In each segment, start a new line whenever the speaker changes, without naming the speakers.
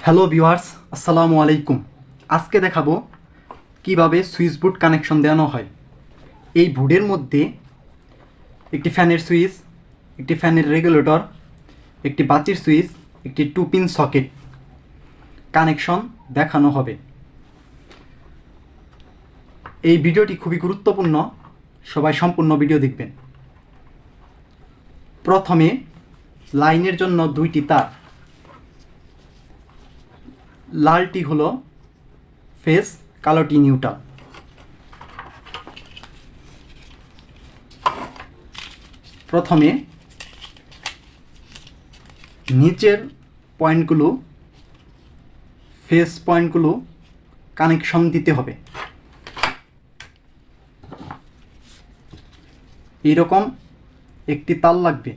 Hello viewers, আসসালামু আলাইকুম। আজকে দেখাবো কিভাবে সুইচ বোর্ড কানেকশন দেওয়ানো হয়। এই বোর্ডের মধ্যে একটি ফ্যানের সুইচ, একটি ফ্যানের রেগুলেটর, একটি বাতির সুইচ, একটি 2 পিন সকেট কানেকশন দেখানো হবে। এই ভিডিওটি খুবই গুরুত্বপূর্ণ, সবাই সম্পূর্ণ ভিডিও দেখবেন। প্রথমে লাইনের জন্য 2টি তার, লালটি হলো ফেজ, কালোটি নিউট্রাল। প্রথমে নিচের পয়েন্টগুলো, ফেজ পয়েন্টগুলো কানেকশন দিতে হবে। এইরকম একটি তার লাগবে।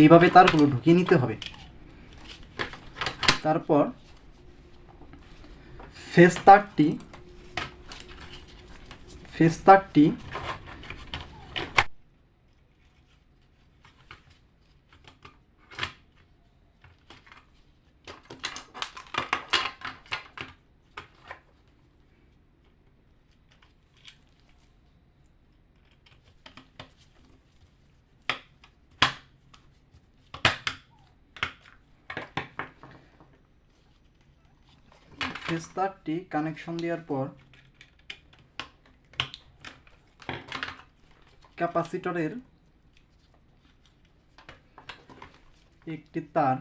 এইভাবে তারগুলো ঢুকিয়ে নিতে হবে। তারপর ফেজ তারটি কানেকশন দেওয়ার পর ক্যাপাসিটরের একটি তার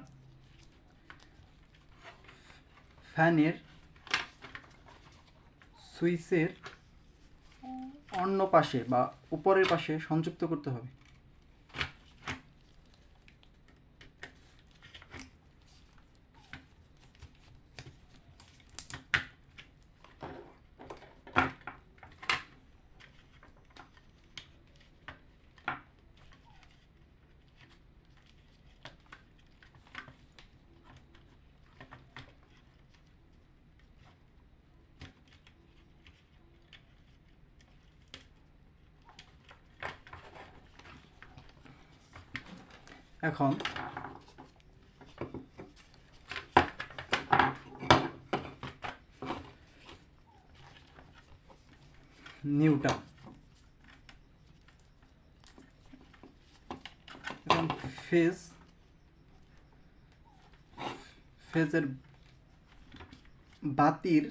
ফ্যানের সুইচের অন্য পাশে বা উপরের পাশে সংযুক্ত করতে হবে। এখন নিউট্রাল, এবং ফেজের বাতির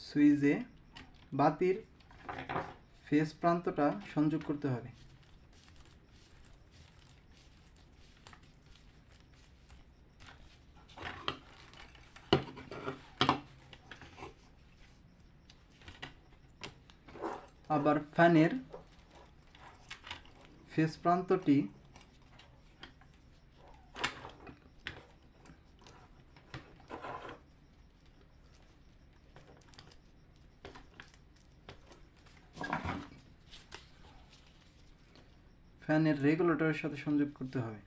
সুইচে বাতির ফেজ প্রান্তটা সংযোগ করতে হবে। আবার ফ্যানের ফেজ প্রান্তটি ফ্যানের রেগুলেটরের সাথে সংযোগ করতে হবে।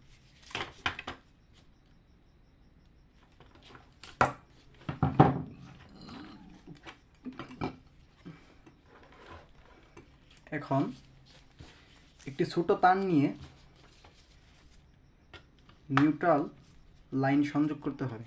এখন একটি ছোট তার নিয়ে নিউট্রাল লাইন সংযোগ করতে হবে।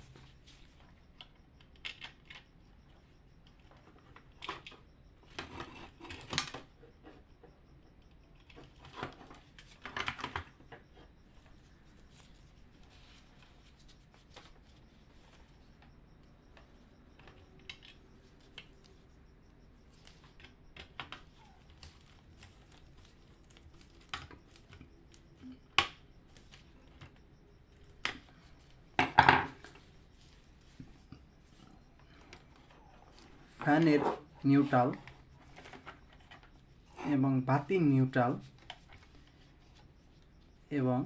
ফ্যানের নিউট্রাল এবং বাতির নিউট্রাল এবং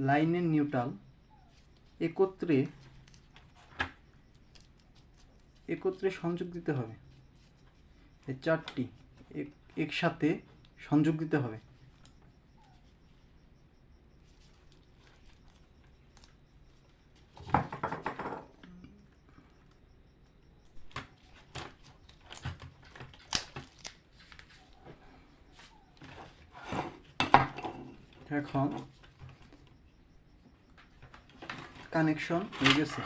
লাইনের নিউট্রাল একত্রে সংযোগ দিতে হবে। এই চারটি একসাথে সংযোগ দিতে হবে। এখন কানেকশন হয়ে গেছে।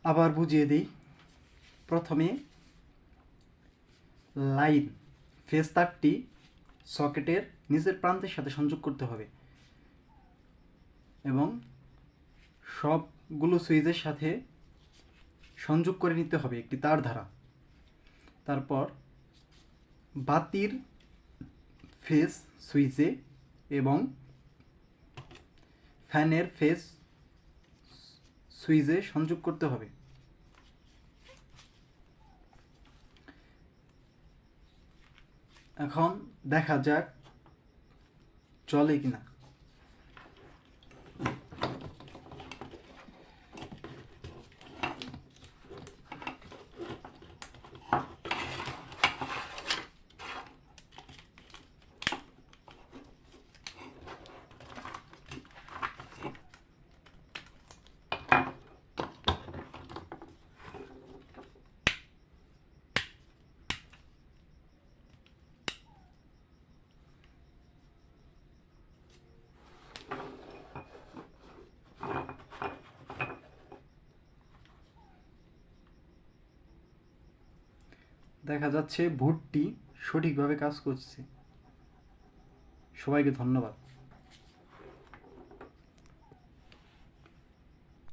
আবার বুঝিয়ে দিই। প্রথমে লাইন ফেজ তারটি সকেটের নিচের প্রান্তের সাথে সংযোগ করতে হবে এবং সবগুলো সুইচের সাথে সংযোগ করে নিতে হবে একটি তার দ্বারা। তারপর বাতির ফেজ সুইচে এবং ফ্যানের ফেজ সুইচে সংযোগ করতে হবে। এখন দেখা যাক চলে কিনা। দেখা যাচ্ছে বোর্ডটি সঠিকভাবে কাজ করছে। সবাইকে ধন্যবাদ।